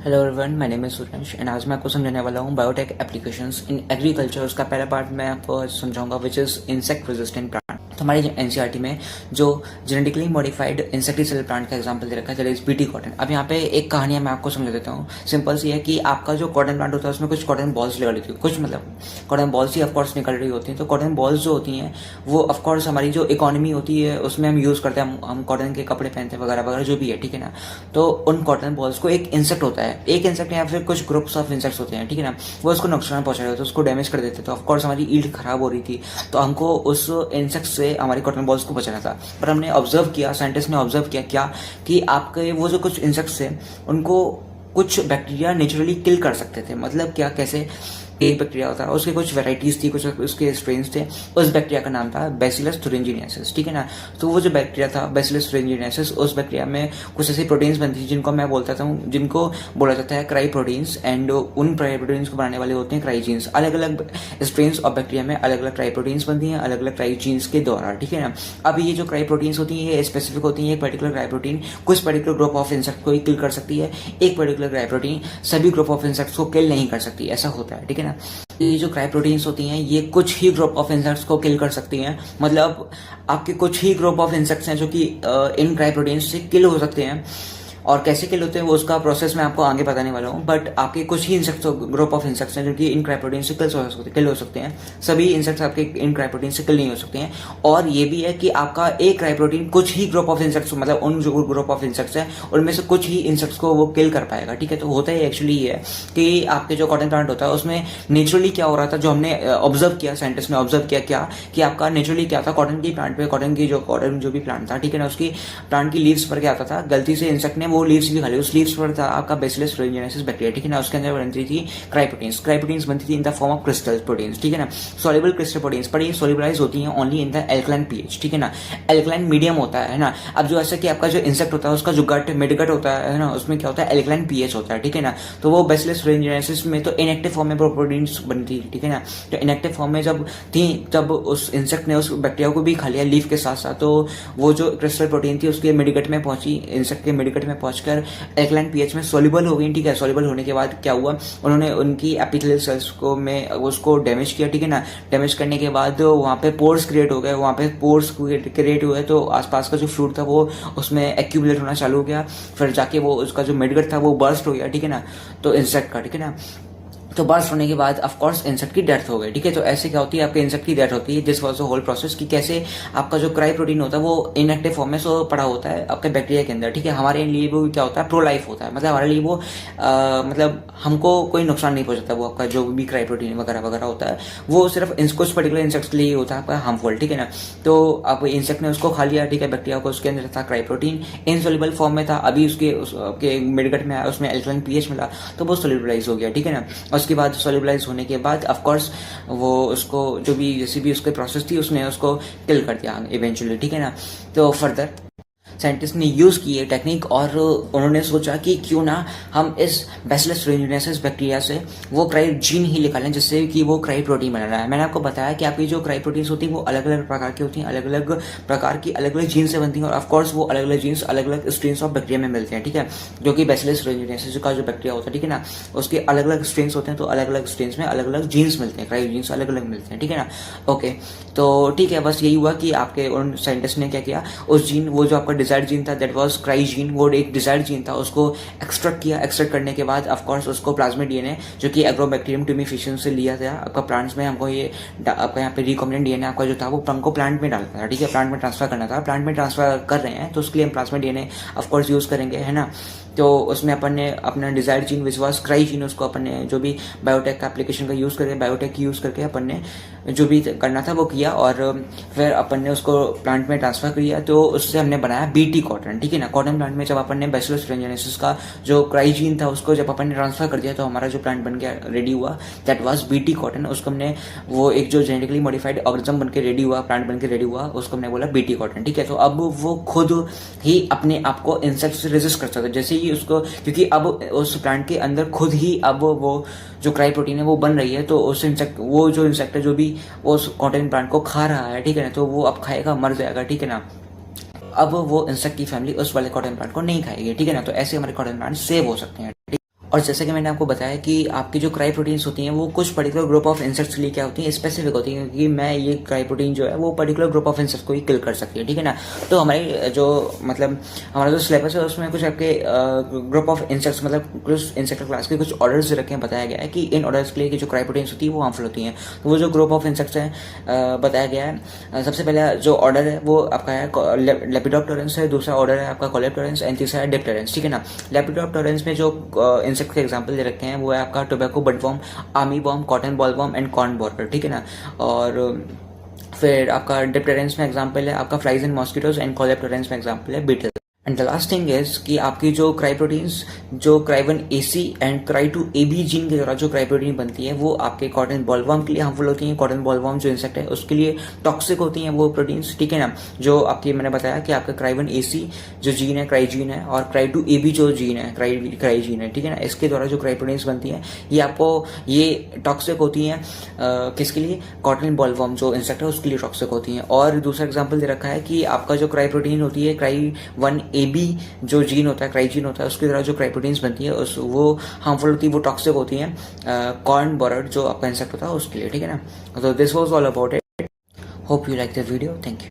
Hello everyone, my name is Suresh and आज मैं आपको समझाने वाला हूँ बायोटेक एप्लीकेशंस इन एग्रीकल्चर। उसका पहला पार्ट मैं आपको आज समझाऊंगा which is insect resistant plant. तो हमारी एनसीईआरटी में जो जेनेटिकली मॉडिफाइड इंसेक्टिसाइडल प्लांट का एग्जांपल दे रखा है, दैट इज बीटी कॉटन। अब यहाँ पे एक कहानी मैं आपको समझा देता हूँ। सिंपल सी है कि आपका जो कॉटन प्लांट होता है उसमें कुछ कॉटन बॉल्स निकल रही थी, कुछ मतलब कॉटन बॉल्स ही ऑफकोर्स निकल रही होती हैं। तो कॉटन बॉल्स जो होती हैं वो ऑफकोर्स हमारी जो इकोनॉमी होती है उसमें हम यूज करते हैं, हम कॉटन के कपड़े पहनते हैं वगैरह वगैरह जो भी है, ठीक है ना। तो उन कॉटन बॉल्स को एक इंसेक्ट होता है, एक इंसेक्ट या फिर कुछ ग्रुप्स ऑफ इंसेक्ट्स होते हैं, ठीक है ना, वो उसको नुकसान पहुंचा रहे होते हैं, उसको डैमेज कर देते। तो ऑफकोर्स हमारी ईल्ड खराब हो रही थी, तो हमको उस इंसेक्ट से हमारी कॉटन बॉल्स को बचाना था। पर हमने ऑब्जर्व किया, साइंटिस्ट ने ऑब्जर्व किया क्या कि आपके वो जो कुछ इंसेक्ट्स थे उनको कुछ बैक्टीरिया नेचुरली किल कर सकते थे। मतलब क्या, कैसे? एक बैक्टीरिया होता है, उसके कुछ वेराइटीज थी, कुछ उसके स्ट्रेन्स थे। उस बैक्टीरिया का नाम था बैसिलस thuringiensis, ठीक है ना। तो वो जो बैक्टीरिया था बैसिलस thuringiensis, उस बैक्टीरिया में कुछ ऐसी प्रोटीन्स बनती थी जिनको मैं बोलता था, जिनको बोला जाता है क्राई प्रोटीन्स। एंड उन क्राई प्रोटीन्स को बनाने वाले होते हैं क्राइजीन्स। अलग अलग स्ट्रेन्स ऑफ बैक्टीरिया में अलग अलग क्राई प्रोटीन्स बनती हैं, अलग अलग क्राइजीन्स के द्वारा, ठीक है ना। अब ये जो क्राई प्रोटीन्स होती हैं ये स्पेसिफिक होती है। एक पर्टिकुलर क्राई प्रोटीन कुछ पर्टिकुलर ग्रुप ऑफ इंसेक्ट को ही किल कर सकती है, एक पर्टिकुलर क्राई प्रोटीन सभी ग्रुप ऑफ इंसेक्ट्स को किल नहीं कर सकती, ऐसा होता है, ठीक है ना। ये जो क्राई प्रोटीन्स होती हैं ये कुछ ही ग्रुप ऑफ इंसेक्ट्स को किल कर सकती हैं। मतलब आपके कुछ ही ग्रुप ऑफ इंसेक्ट्स हैं जो कि इन क्राई प्रोटीन्स से किल हो सकते हैं। और कैसे किल होते हैं वो उसका प्रोसेस मैं आपको आगे बताने वाला हूँ। बट आपके कुछ ही इंसेक्ट्स, ग्रुप ऑफ इंसेक्ट्स हैं जो कि इन क्राई प्रोटीन से किल हो सकते हैं। सभी इंसेक्ट्स आपके इन क्राई प्रोटीन से किल नहीं हो सकते हैं। और ये भी है कि आपका एक क्राई प्रोटीन कुछ ही ग्रुप ऑफ इंसेक्ट्स, मतलब उन जो ग्रुप ऑफ इंसेक्ट्स हैं उनमें से कुछ ही इंसेक्ट्स को वो किल कर पाएगा, ठीक है। तो होता है एक्चुअली ये है कि आपके जो कॉटन प्लांट होता है उसमें नेचुरली क्या हो रहा था, जो हमने ऑब्जर्व किया, साइंटिस्ट ने ऑब्जर्व किया क्या कि आपका नेचुरली क्या था, कॉटन की प्लांट पे, कॉटन जो भी प्लांट था, ठीक है ना, उसकी प्लांट की लीव्स पर क्या आता था, गलती से इंसेक्ट ने वो लीव्स भी खा ली। लीव्स पर था आपका बैसिलस thuringiensis बैक्टीरिया, ठीक है ना। उसके अंदर बनती थी क्राई प्रोटीन्स बनती थी in the form of crystal proteins, ठीक है ना, सॉल्युबल क्रिस्टल प्रोटीन्स। पर ये सोल्युबलाइज होती हैं only in the alkaline pH, ठीक है ना। एल्कलाइन मीडियम होता है ना। अब जो ऐसा कि आपका जो इंसेक्ट होता है उसका जो मिडगट होता है ना, उसमें क्या होता है, एल्कलाइन पीएच होता है, ठीक है ना। तो वो बैसिलस thuringiensis में तो इनएक्टिव फॉर्म में प्रोटीन्स बनती थी, ठीक है ना। तो इनएक्टिव फॉर्म में जब थी तब उस इंसेक्ट ने उस बैक्टीरिया को भी खा लिया लीफ के साथ साथ, तो वो जो क्रिस्टल प्रोटीन थी उसके मिडगट में पहुंची, इंसेक्ट के मिडगट में पहुंचकर एल्कलाइन पीएच में सॉल्युबल हो गई, ठीक है। सॉल्युबल होने के बाद क्या हुआ, उन्होंने उनकी एपिथेलियल सेल्स को में उसको डैमेज किया, ठीक है ना। डैमेज करने के बाद वहाँ पे पोर्स क्रिएट हो गए, वहाँ पे पोर्स क्रिएट हुए तो आसपास का जो फ्लूइड था वो उसमें एक्यूमुलेट होना चालू हो गया। फिर जाके वो उसका जो मिडगट था वो बर्स्ट हो गया, ठीक है ना, तो इंसेक्ट का, ठीक है ना। तो बर्स्ट होने के बाद ऑफ कोर्स इंसेक्ट की डेथ हो गई, ठीक है। तो ऐसे क्या होती है, आपके इंसेक्ट की डेथ होती है। This was the whole process कि कैसे आपका जो क्राई प्रोटीन होता है वो इनएक्टिव फॉर्म में सो पड़ा होता है आपके बैक्टीरिया के अंदर, ठीक है। हमारे लिए वो क्या होता है, प्रो लाइफ होता है, मतलब हमारे लिए वो मतलब हमको कोई नुकसान नहीं पहुंचाता। वो आपका जो भी क्राई प्रोटीन वगैरह वगैरह होता है वो सिर्फ कुछ पर्टिकुलर इंसेक्ट्स के लिए होता है आपका हार्मफुल, ठीक है ना। तो अब इंसेक्ट ने उसको खा लिया, ठीक है, बैक्टीरिया को, उसके अंदर था क्राई प्रोटीन, इनसोल्युबल फॉर्म में था। अभी उसके मिडगट में आया, उसमें एल्कलाइन पीएच मिला तो वो सोल्युबलाइज हो गया, ठीक है ना। उसके बाद सोल्युबलाइज होने के बाद ऑफ कोर्स वो उसको जो भी जैसी भी उसकी प्रोसेस थी उसने उसको किल कर दिया इवेंचुअली, ठीक है ना। तो फर्दर साइंटिस्ट ने यूज की है टेक्निक और उन्होंने सोचा कि क्यों ना हम इस बैसिलस thuringiensis बैक्टीरिया से वो क्राई जीन ही निकालें जिससे कि वो क्राई प्रोटीन बना रहा है। मैंने आपको बताया कि आपकी जो क्राई प्रोटीन्स होती हैं वो अलग अलग प्रकार की होती हैं, अलग अलग प्रकार की अलग अलग जीन से बनती हैं। और ऑफकोर्स वो अलग अलग जीन्स अलग अलग स्ट्रेन्स ऑफ बैक्टीरिया में मिलते हैं, ठीक है। जो कि बैसिलस thuringiensis का जो बैक्टीरिया होता है, ठीक है ना, उसके अलग अलग स्ट्रेन्स होते हैं। तो अलग अलग स्ट्रेन्स में अलग अलग जीन्स मिलते हैं, क्राई जीन्स अलग अलग मिलते हैं, ठीक है ना। ओके, तो ठीक है, बस यही हुआ कि आपके उन साइंटिस्ट ने क्या किया, उस जीन, वो जो आपका डिजायर्ड जीन था दैट वाज क्राई जीन, वो एक डिजायर्ड जीन था, उसको एक्सट्रैक्ट किया। एक्सट्रैक्ट करने के बाद ऑफ कोर्स उसको प्लाज्मिड डीएनए जो कि एग्रोबैक्टीरियम ट्यूमिफिशियन से लिया गया आपका प्लांट्स में, हमको ये आपका यहाँ पे रिकॉम्बिनेंट डीएनए आपका जो था वो हमको प्लांट में डालना था, ठीक है, प्लांट में ट्रांसफर करना था। प्लांट में ट्रांसफर कर रहे हैं तो उसके लिए हम plasmid DNA of course use करेंगे, है ना। तो उसमें अपन ने अपना desired gene which was cry gene, उसको अपन ने जो भी बायोटेक का एप्लीकेशन का यूज करके, बायोटेक यूज करके अपन ने जो भी करना था वो किया और फिर अपन ने उसको प्लांट में ट्रांसफर किया। तो उससे हमने बनाया बीटी कॉटन, ठीक है ना। कॉटन प्लांट में जब अपन ने बैसिलस thuringiensis का जो क्राई जीन था उसको जब अपन ने ट्रांसफर कर दिया तो हमारा जो प्लांट बन गया, रेडी हुआ, दैट वाज बीटी कॉटन। उसको हमने वो एक जो जेनेटिकली मॉडिफाइड ऑर्गेनिज्म बन के रेडी हुआ, प्लांट बन के रेडी हुआ, उसको हमने बोला बीटी कॉटन, ठीक है। तो अब वो खुद ही अपने आप को इंसेक्ट से रेजिस्ट कर सकता है, जैसे ही उसको, क्योंकि अब उस प्लांट के अंदर खुद ही अब वो जो क्राई प्रोटीन है वो बन रही है। तो उस इंसेक्ट, वो जो इंसेक्ट है जो भी उस कॉटन प्लांट को खा रहा है, ठीक है ना, तो वो अब खाएगा, मर जाएगा, ठीक है ना। अब वो इंसेक्ट की फैमिली उस वाले कॉटन प्लांट को नहीं खाएगी, ठीक है ना। तो ऐसे हमारे कॉटन प्लांट सेव हो सकते हैं, ठीक। और जैसे कि मैंने आपको बताया कि आपकी जो क्राई प्रोटीन्स होती हैं वो कुछ पर्टिकुलर ग्रुप ऑफ इंसेक्ट्स के लिए क्या होती हैं, स्पेसिफिक होती हैं, क्योंकि मैं ये क्राई प्रोटीन जो है वो पर्टिकुलर ग्रुप ऑफ इंसेक्ट्स को ही किल कर सकती है, ठीक है ना। तो हमारी जो मतलब हमारा जो सिलेबस है उसमें कुछ आपके ग्रुप ऑफ इंसेक्ट्स मतलब कुछ इंसेक्ट क्लास के कुछ ऑर्डर्स रखे हैं, बताया गया है कि इन ऑर्डर्स के लिए कि जो क्राई प्रोटीन्स होती है वो हार्मफुल होती हैं। तो वो जो ग्रुप ऑफ इंसेक्ट्स हैं बताया गया है, सबसे पहला जो ऑर्डर है वो आपका है लेपिडोप्टेरन्स है, दूसरा ऑर्डर है आपका कोलेप्टेरन्स एंड तीसरा है डिप्टेरन्स, ठीक है ना। लेपिडोप्टेरन्स में जो इंसेक्ट के एग्जांपल दे रखे हैं वो है आपका tobacco budworm, army worm, cotton bollworm and corn borer, ठीक है ना। और फिर आपका डिप्टेरेंस में एग्जांपल है आपका flies and mosquitoes and coleopterans में एग्जांपल है beetle. And the last thing is कि आपकी जो क्राई प्रोटीन्स जो cry 1AC and cry 2AB gene के द्वारा जो क्राई प्रोटीन बनती है वो आपके कॉटन बॉलवर्म के लिए हार्मफुल होती हैं। कॉटन बॉलवर्म जो इंसेक्ट है उसके लिए टॉक्सिक होती हैं वो प्रोटीन्स, ठीक है ना। जो आपकी मैंने बताया कि आपका क्राई 1AC जो जीन है क्राई जीन है और क्राई 2AB जो जीन है क्राई जीन है, ठीक है ना। इसके द्वारा जो क्राई प्रोटीन्स बनती हैं ये आपको ये टॉक्सिक होती हैं किसके लिए, कॉटन बॉलवर्म जो इंसेक्ट है उसके लिए टॉक्सिक होती हैं। और दूसरा एग्जाम्पल दे रखा है कि आपका जो क्राई प्रोटीन होती है क्राई 1AB जो जीन होता है क्राई जीन होता है उसके द्वारा जो क्राई प्रोटीन्स बनती है वो हार्मफुल होती है, वो टॉक्सिक होती हैं कॉर्न बॉर्बर जो आपका इंसेक्ट होता है उसके लिए, ठीक है ना। तो this was all about it. Hope you like the video, thank you.